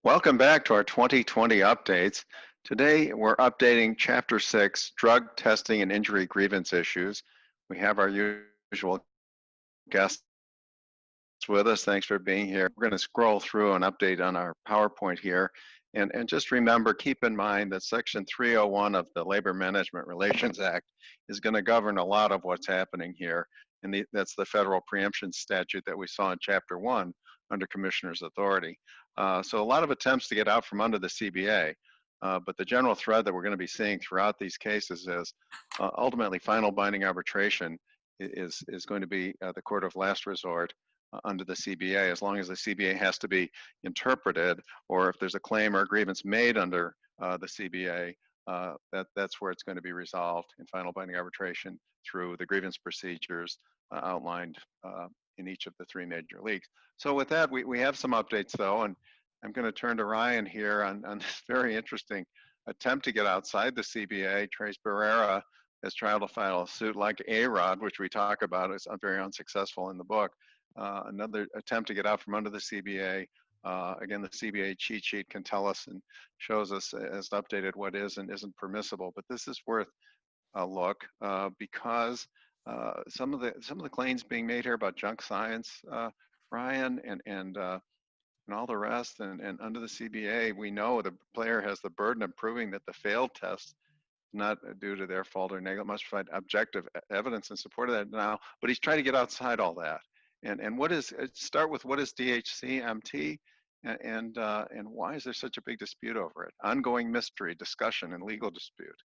Welcome back to our 2020 updates. Today we're updating Chapter 6, Drug Testing and Injury Grievance Issues. We have our usual guests with us. Thanks for being here. We're going to scroll through an update on our PowerPoint here. And just remember, keep in mind that Section 301 of the Labor Management Relations Act is going to govern a lot of what's happening here. And that's the federal preemption statute that we saw in Chapter 1 under Commissioner's authority. So a lot of attempts to get out from under the CBA, but the general thread that we're going to be seeing throughout these cases is ultimately final binding arbitration is going to be the court of last resort under the CBA, as long as the CBA has to be interpreted, or if there's a claim or a grievance made under the CBA, that's where it's going to be resolved in final binding arbitration through the grievance procedures outlined in each of the three major leagues. So with that, we have some updates though, and I'm going to turn to Ryan here on this very interesting attempt to get outside the CBA. Trace Barrera has tried to file a suit like A-Rod, which we talk about is very unsuccessful in the book. Another attempt to get out from under the CBA. Again, the CBA cheat sheet can tell us and shows us as updated what is and isn't permissible, but this is worth a look because some of the claims being made here about junk science, Ryan, and all the rest, and under the CBA, we know the player has the burden of proving that the failed test not due to their fault or negligence, must provide objective evidence in support of that now, but he's trying to get outside all that. And what is, start with what is DHCMT and why is there such a big dispute over it? Ongoing mystery, discussion, and legal dispute.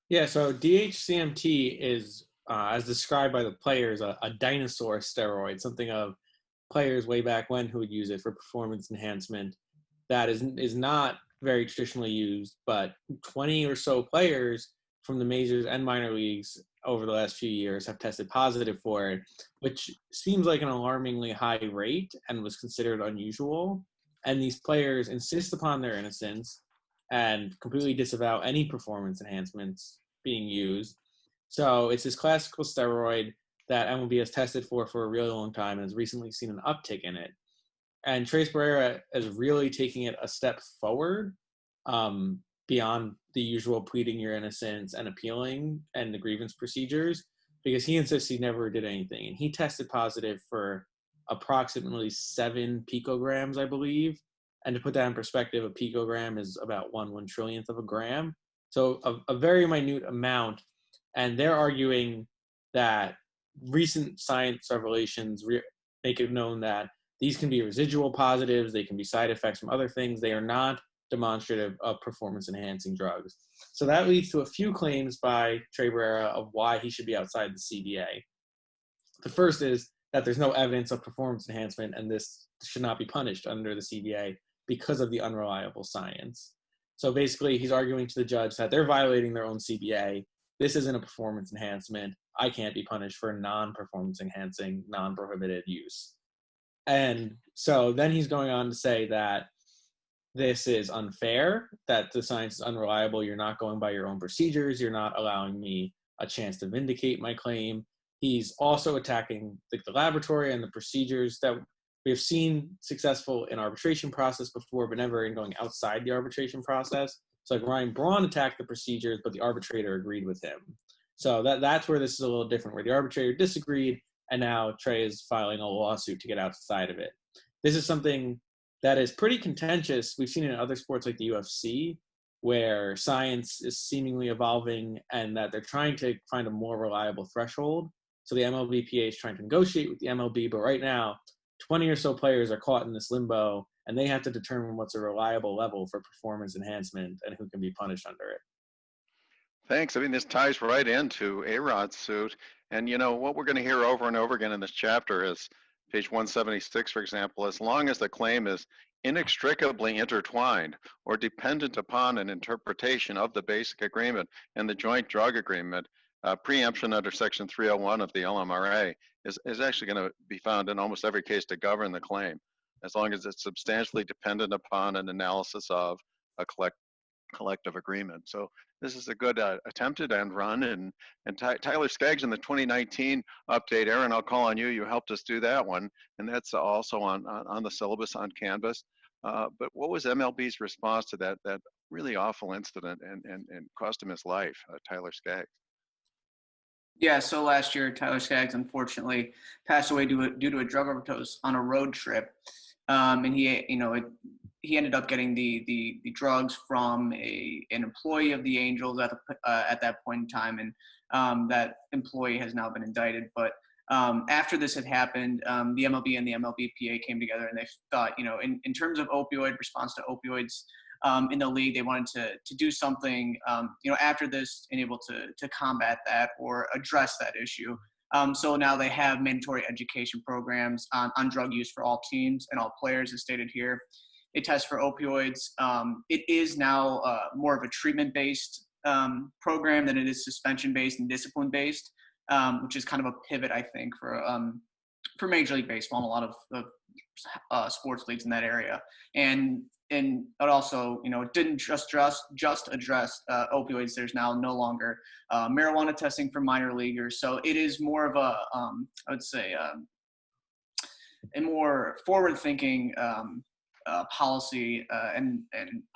Yeah, so DHCMT is, as described by the players, a dinosaur steroid, something of players way back when who would use it for performance enhancement that is not very traditionally used, but 20 or so players from the majors and minor leagues over the last few years have tested positive for it, which seems like an alarmingly high rate and was considered unusual. And these players insist upon their innocence and completely disavow any performance enhancements being used. So it's this classical steroid that MLB has tested for a really long time and has recently seen an uptick in it. And Trace Barrera is really taking it a step forward beyond the usual pleading your innocence and appealing and the grievance procedures, because he insists he never did anything. And he tested positive for approximately 7 picograms, I believe. And to put that in perspective, a picogram is about 1/1 trillionth of a gram. So a very minute amount. And they're arguing that recent science revelations make it known that these can be residual positives, they can be side effects from other things, they are not demonstrative of performance-enhancing drugs. So that leads to a few claims by Trey Barrera of why he should be outside the CBA. The first is that there's no evidence of performance enhancement, and this should not be punished under the CBA because of the unreliable science. So basically, he's arguing to the judge that they're violating their own CBA. This isn't a performance enhancement. I can't be punished for non-performance enhancing, non-prohibited use. And so then he's going on to say that this is unfair, that the science is unreliable, you're not going by your own procedures, you're not allowing me a chance to vindicate my claim. He's also attacking the laboratory and the procedures that we have seen successful in arbitration process before, but never in going outside the arbitration process. So like Ryan Braun attacked the procedures, but the arbitrator agreed with him. So that's where this is a little different, where the arbitrator disagreed, and now Trey is filing a lawsuit to get outside of it. This is something that is pretty contentious. We've seen it in other sports like the UFC, where science is seemingly evolving and that they're trying to find a more reliable threshold. So the MLBPA is trying to negotiate with the MLB, but right now, 20 or so players are caught in this limbo, and they have to determine what's a reliable level for performance enhancement and who can be punished under it. Thanks. I mean, this ties right into A-Rod's suit. And, you know, what we're going to hear over and over again in this chapter is page 176, for example, as long as the claim is inextricably intertwined or dependent upon an interpretation of the basic agreement and the joint drug agreement, preemption under Section 301 of the LMRA is actually going to be found in almost every case to govern the claim, as long as it's substantially dependent upon an analysis of a collective agreement. So this is a good attempted end run. And Tyler Skaggs in the 2019 update, Aaron, I'll call on you. You helped us do that one. And that's also on the syllabus on Canvas. But what was MLB's response to that really awful incident and cost him his life, Tyler Skaggs? Yeah, so last year, Tyler Skaggs unfortunately passed away due to a drug overdose on a road trip, and he ended up getting the drugs from an employee of the Angels at that point in time, and that employee has now been indicted. But after this had happened, the MLB and the MLBPA came together, and they thought, in terms of opioid response to opioids in the league, they wanted to do something, after this and able to combat that or address that issue. So now they have mandatory education programs on drug use for all teams and all players, as stated here. They test for opioids. It is now more of a treatment-based program than it is suspension-based and discipline-based, which is kind of a pivot, I think, for Major League Baseball and a lot of sports leagues in that area. And it also, it didn't just address opioids. There's now no longer marijuana testing for minor leaguers. So it is more of I would say, a more forward-thinking policy and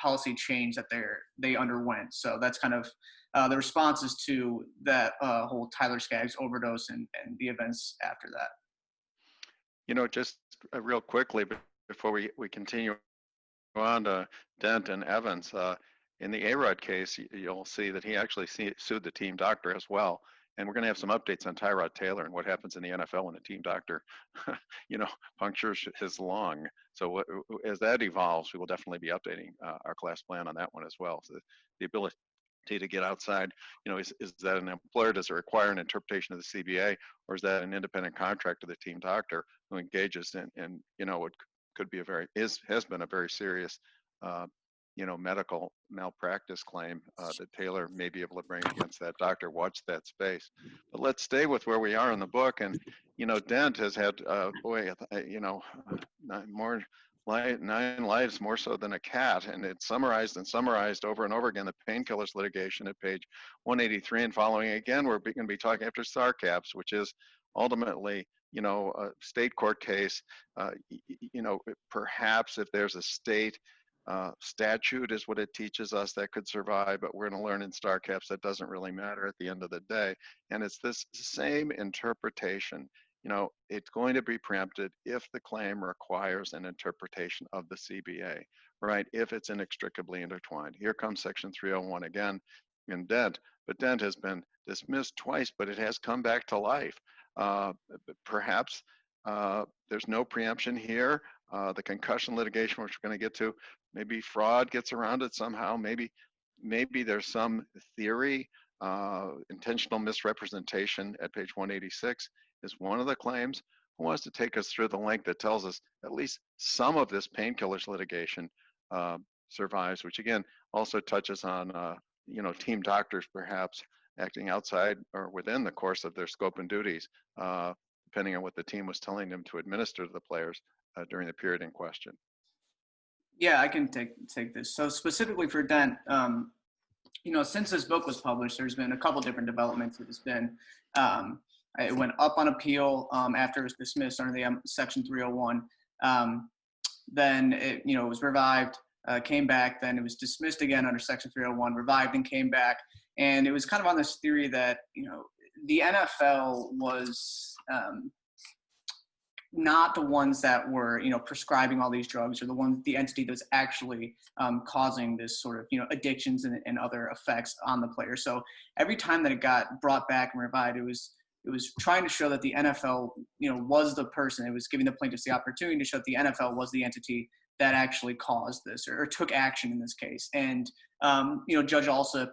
policy change that they underwent. So that's kind of the responses to that whole Tyler Skaggs overdose and the events after that. Just real quickly before we continue on to Dent and Evans, in the A-Rod case, you'll see that he actually sued the team doctor as well. And we're going to have some updates on Tyrod Taylor and what happens in the NFL when the team doctor, punctures his lung. So as that evolves, we will definitely be updating our class plan on that one as well. So the ability to get outside, is that an employer? Does it require an interpretation of the CBA, or is that an independent contract of the team doctor who engages in what could be has been a very serious, medical malpractice claim that Taylor may be able to bring against that doctor. Watch that space. But let's stay with where we are in the book. And, Dent has had, nine lives more so than a cat. And it's summarized over and over again, the painkillers litigation at page 183 and following. Again, we're going to be talking after SARCAPS, which is ultimately, a state court case. Perhaps if there's a state statute is what it teaches us that could survive, but we're going to learn in StarCaps that doesn't really matter at the end of the day. And it's this same interpretation. It's going to be preempted if the claim requires an interpretation of the CBA, right? If it's inextricably intertwined. Here comes Section 301 again in Dent, but Dent has been dismissed twice, but it has come back to life. Perhaps there's no preemption here. The concussion litigation, which we're going to get to, maybe fraud gets around it somehow. Maybe there's some theory. Intentional misrepresentation at page 186 is one of the claims. Who wants to take us through the link that tells us at least some of this painkillers litigation survives, which again also touches on team doctors perhaps acting outside or within the course of their scope and duties, depending on what the team was telling them to administer to the players during the period in question. Yeah, I can take this. So specifically for Dent, since this book was published, there's been a couple different developments. It's been, it went up on appeal after it was dismissed under the Section 301. Then it was revived, came back. Then it was dismissed again under Section 301, revived and came back. And it was kind of on this theory that the NFL was not the ones that were, prescribing all these drugs, or the entity that was actually causing this sort of, addictions and other effects on the player. So every time that it got brought back and revived, it was trying to show that the NFL, was the person. It was giving the plaintiffs the opportunity to show that the NFL was the entity that actually caused this or took action in this case. And, Judge Alsup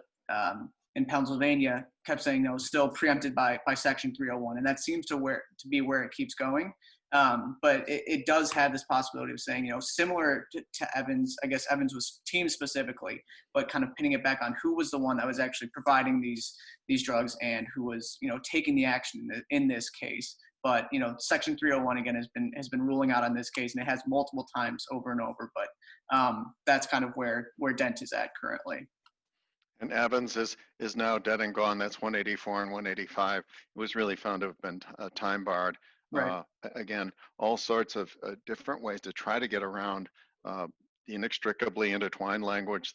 in Pennsylvania kept saying, still preempted by Section 301. And that seems to be where it keeps going. But it does have this possibility of saying, similar to Evans. I guess Evans was team specifically, but kind of pinning it back on who was the one that was actually providing these drugs and who was, taking the action in this case. But, Section 301 again has been ruling out on this case, and it has multiple times over and over. But that's kind of where Dent is at currently. And Evans is now dead and gone. That's 184 and 185. It was really found to have been time barred. Right. Again, all sorts of different ways to try to get around the inextricably intertwined language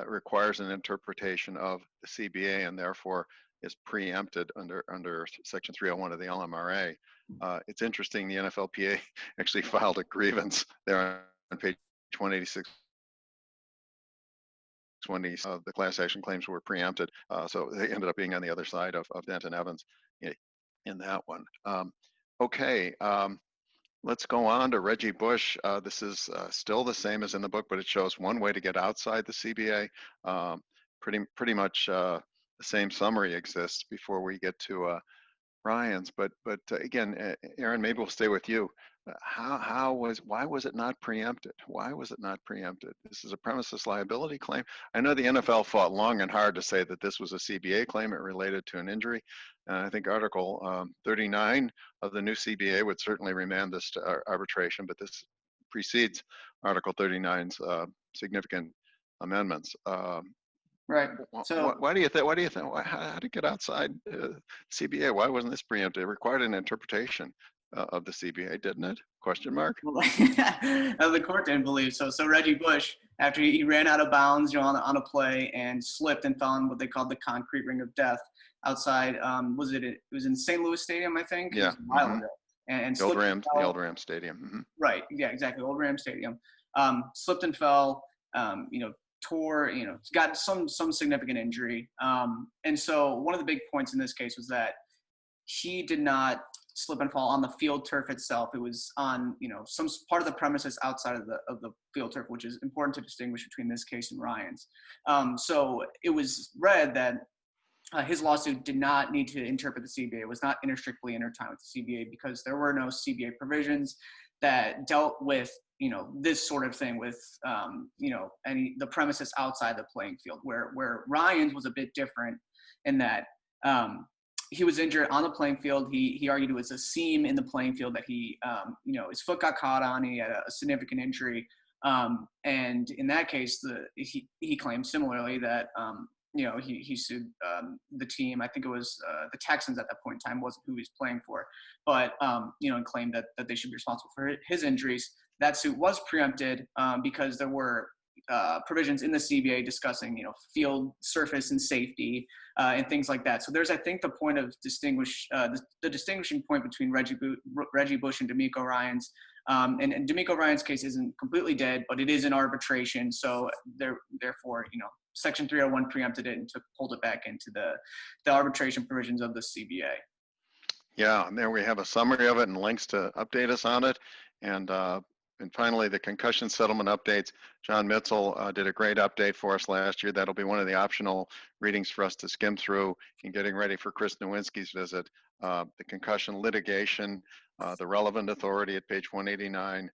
requires an interpretation of the CBA and therefore is preempted under Section 301 of the LMRA. It's interesting, the NFLPA actually filed a grievance there on page 186. When the class action claims were preempted, so they ended up being on the other side of Denton Evans in that one. Okay, let's go on to Reggie Bush. This is still the same as in the book, but it shows one way to get outside the CBA. Pretty much the same summary exists before we get to Ryan's. But again, Aaron, maybe we'll stay with you. Why was it not preempted? Why was it not preempted? This is a premises liability claim. I know the NFL fought long and hard to say that this was a CBA claim. It related to an injury. And I think Article 39 of the new CBA would certainly remand this to arbitration, but this precedes Article 39's significant amendments. Right. So why do you think? How to get outside CBA? Why wasn't this preempted? It required an interpretation of the CBA, didn't it? Question mark. The court didn't believe so. So Reggie Bush, after he ran out of bounds, on a play and slipped and fell on what they called the concrete ring of death outside. It was in St. Louis Stadium, I think. Yeah. It was a while ago. And the old Ram Stadium. Mm-hmm. Right. Yeah. Exactly. Old Ram Stadium. Slipped and fell. Tore. Got some significant injury. And so one of the big points in this case was that he did not slip and fall on the field turf itself. It was on, some part of the premises outside of the field turf, which is important to distinguish between this case and Ryan's. So it was read that his lawsuit did not need to interpret the CBA. It was not inextricably intertwined with the CBA because there were no CBA provisions that dealt with, this sort of thing with, the premises outside the playing field, where Ryan's was a bit different in that, he was injured on the playing field. He argued it was a seam in the playing field that he, his foot got caught on. He had a significant injury. And in that case, he claimed similarly that, he sued the team. I think it was the Texans at that point in time, wasn't who he was playing for, but, and claimed that they should be responsible for his injuries. That suit was preempted because there were provisions in the CBA discussing, field surface and safety and things like that. So there's, I think, the point of the distinguishing point between Reggie Bush and D'Amico Ryans. And D'Amico Ryans' case isn't completely dead, but it is in arbitration. So therefore, Section 301 preempted it and pulled it back into the arbitration provisions of the CBA. Yeah, and there we have a summary of it and links to update us on it. And finally, the concussion settlement updates. John Mitzel did a great update for us last year. That'll be one of the optional readings for us to skim through in getting ready for Chris Nowinski's visit. The concussion litigation, the relevant authority at page 189,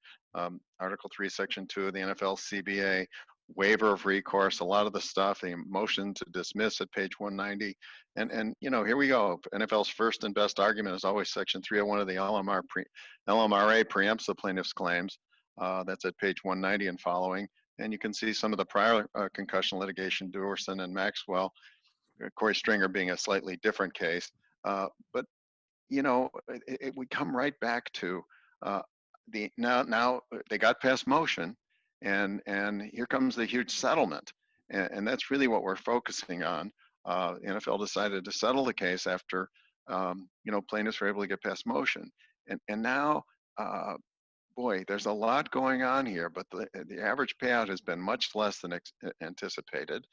Article 3, Section 2 of the NFL CBA, waiver of recourse, a lot of the stuff, the motion to dismiss at page 190. And here we go. NFL's first and best argument is always Section 301 of the LMRA preempts the plaintiff's claims. That's at page 190 and following. And you can see some of the prior concussion litigation, Duerson and Maxwell, Corey Stringer being a slightly different case. But, we come right back to now they got past motion and here comes the huge settlement. And that's really what we're focusing on. The NFL decided to settle the case after, plaintiffs were able to get past motion. And now, boy, there's a lot going on here, but the average payout has been much less than anticipated,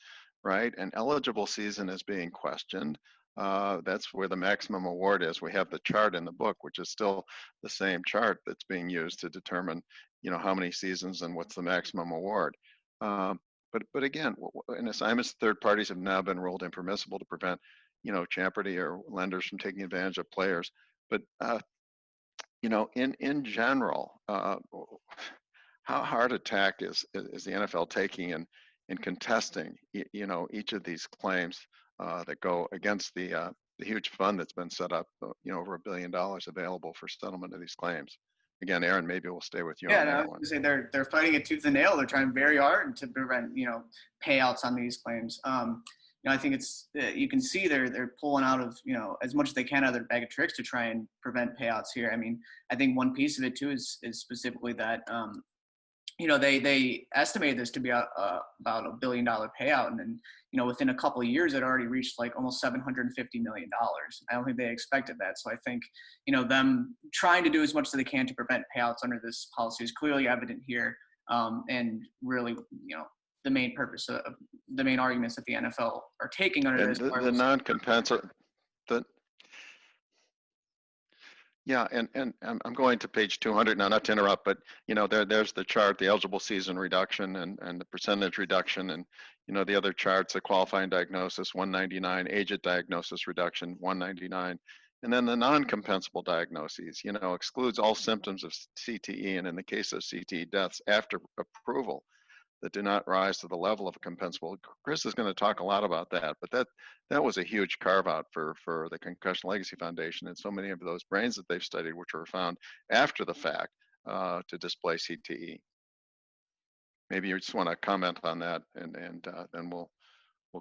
right? An eligible season is being questioned. That's where the maximum award is. We have the chart in the book, which is still the same chart that's being used to determine, how many seasons and what's the maximum award. But again, in assignments, third parties have now been ruled impermissible to prevent, jeopardy or lenders from taking advantage of players. But in general, how hard a tack is the NFL taking in contesting, each of these claims that go against the huge fund that's been set up, over $1 billion available for settlement of these claims. Again, Aaron, maybe we'll stay with you on that one. I was going to say they're fighting it tooth and nail. They're trying very hard to prevent, payouts on these claims. I think it's you can see they're pulling out of as much as they can out of their bag of tricks to try and prevent payouts here. I mean, I think one piece of it too is specifically that they estimated this to be about $1 billion payout, and then within a couple of years it already reached like almost $750 million. I don't think they expected that. So I think them trying to do as much as they can to prevent payouts under this policy is clearly evident here, and really the main purpose of the main arguments that the NFL are taking under And this. the non-compensable, yeah, and I'm going to page 200 now, not to interrupt, but there's the chart, the eligible season reduction and the percentage reduction, and the other charts, the qualifying diagnosis 199, age at diagnosis reduction 199, and then the non-compensable diagnoses, excludes all symptoms of CTE, and in the case of CTE deaths after approval that do not rise to the level of a compensable. Chris is going to talk a lot about that, but that was a huge carve out for the Concussion Legacy Foundation and so many of those brains that they've studied, which were found after the fact to display CTE. Maybe you just want to comment on that, and then we'll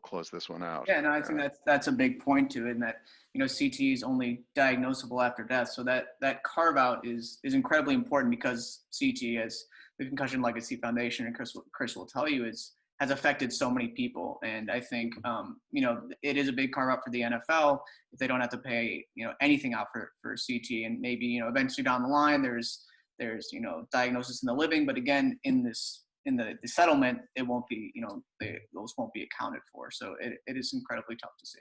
close this one out. Yeah, no, I think that's a big point to it, and that CTE is only diagnosable after death. So that carve out is incredibly important, because CTE, as the Concussion Legacy Foundation and Chris will tell you, has affected so many people. And I think it is a big carve out for the NFL if they don't have to pay anything out for CTE, and maybe eventually down the line there's diagnosis in the living, but again in the settlement it won't be those won't be accounted for. So it is incredibly tough to see.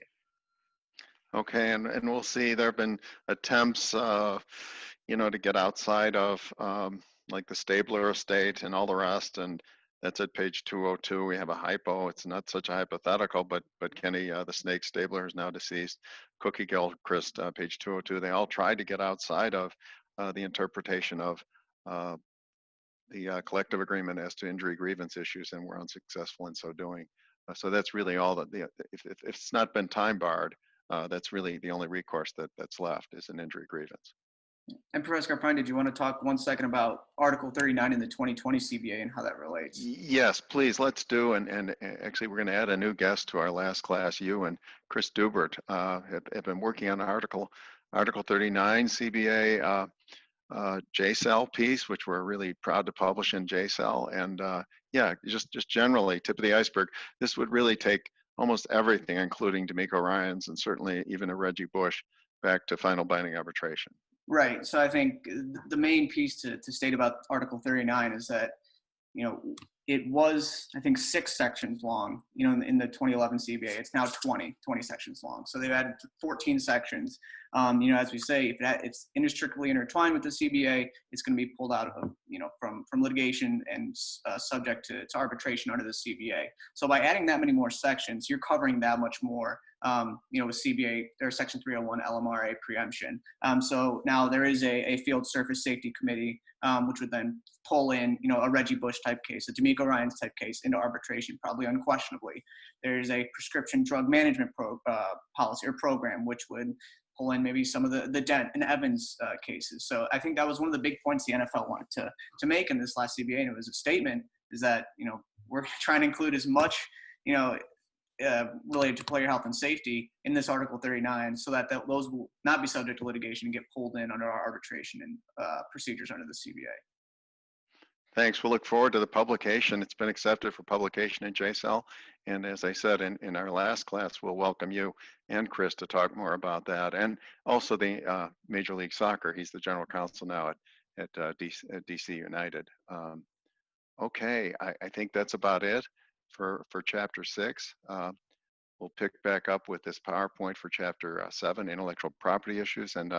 Okay, and we'll see. There have been attempts, to get outside of like the Stabler estate and all the rest, and that's at page 202. We have a hypo. It's not such a hypothetical, but Kenny, the snake Stabler, is now deceased. Cookie Gilchrist, page 202. They all tried to get outside of the interpretation of the collective agreement as to injury grievance issues, and were unsuccessful in so doing. So that's really all that if it's not been time barred, that's really the only recourse that's left, is an injury grievance. And Professor Carfagna, did you want to talk 1 second about Article 39 in the 2020 CBA and how that relates? Yes, please, let's do. And actually, we're going to add a new guest to our last class. You and Chris Dubert have been working on Article 39 CBA JCell piece, which we're really proud to publish in JCell. And yeah, just generally, tip of the iceberg. This would really take almost everything, including D'Amico Ryans and certainly even a Reggie Bush, back to final binding arbitration. Right. So I think the main piece to state about Article 39 is that, it was, I think, 6 sections long, in the 2011 CBA. It's now 20 sections long. So they've added 14 sections. As we say, if it's inextricably intertwined with the CBA, it's going to be pulled out of, from litigation and subject to arbitration under the CBA. So by adding that many more sections, you're covering that much more. With CBA, there's Section 301 LMRA preemption. So now there is a field surface safety committee, which would then pull in, a Reggie Bush type case, a D'Amico Ryans type case into arbitration, probably unquestionably. There's a prescription drug management policy or program, which would pull in maybe some of the Dent and Evans cases. So I think that was one of the big points the NFL wanted to make in this last CBA, and it was a statement, is that, we're trying to include as much, related to player health and safety in this Article 39, so that those will not be subject to litigation and get pulled in under our arbitration and procedures under the CBA. Thanks. We'll look forward to the publication. It's been accepted for publication in JCell. And as I said in our last class, we'll welcome you and Chris to talk more about that. And also the Major League Soccer. He's the general counsel now at DC United. Okay, I think that's about it for Chapter 6. We'll pick back up with this PowerPoint for Chapter 7, intellectual property issues. And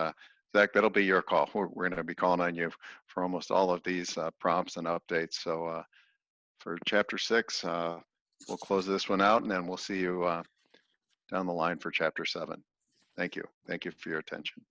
Zach, that'll be your call. We're going to be calling on you for almost all of these prompts and updates. So for Chapter 6, we'll close this one out, and then we'll see you down the line for Chapter 7. Thank you. Thank you for your attention.